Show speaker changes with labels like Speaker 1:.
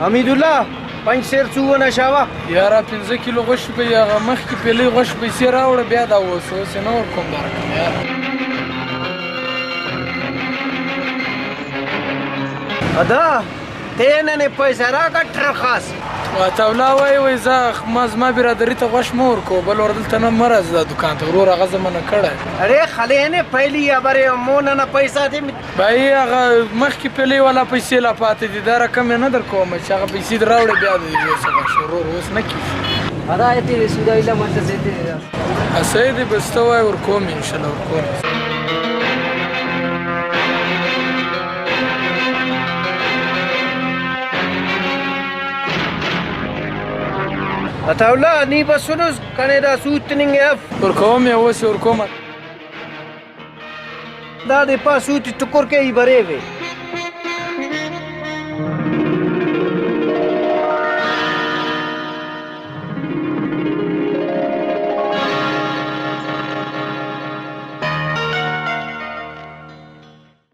Speaker 1: حمیدالله 5 سیر څو ونشاوه
Speaker 2: یاره 15 کیلو غوښې به یې هغه مخکې پیلې غوښې پیسې راوړه بیا دا اوس یې نه ورکوم درکړم یاره
Speaker 1: ادا ته نن پیسې راکړه خاص
Speaker 2: واته وایي زه زما برادري ته غوښ مه ورکوه بل ور دلته نه مه راځه دا دوکان ته ورور هغه زه منع کړی
Speaker 1: ارے خلی نه پهلی ابرې مو نه پیسې دې
Speaker 2: بھائی هغه مخکې پیلې والا پیسې لا پاتې دي دا رقم یې نه درکوم چې هغه پیسې دې راوړې بیا د دې غوښ ورور اوس نه کېږي
Speaker 3: ادا یې تیرې سودا ایله ماته زه تیرې
Speaker 2: صحیح دی بس ته وایې ورکوم انشاءالله ورکوم
Speaker 1: عطاالله نی بسونوز کنه دا سوتنینگ اف
Speaker 2: ورکوم یې اوس یې ورکوم
Speaker 1: دا د پاسوتی ټکور کې ای بره وي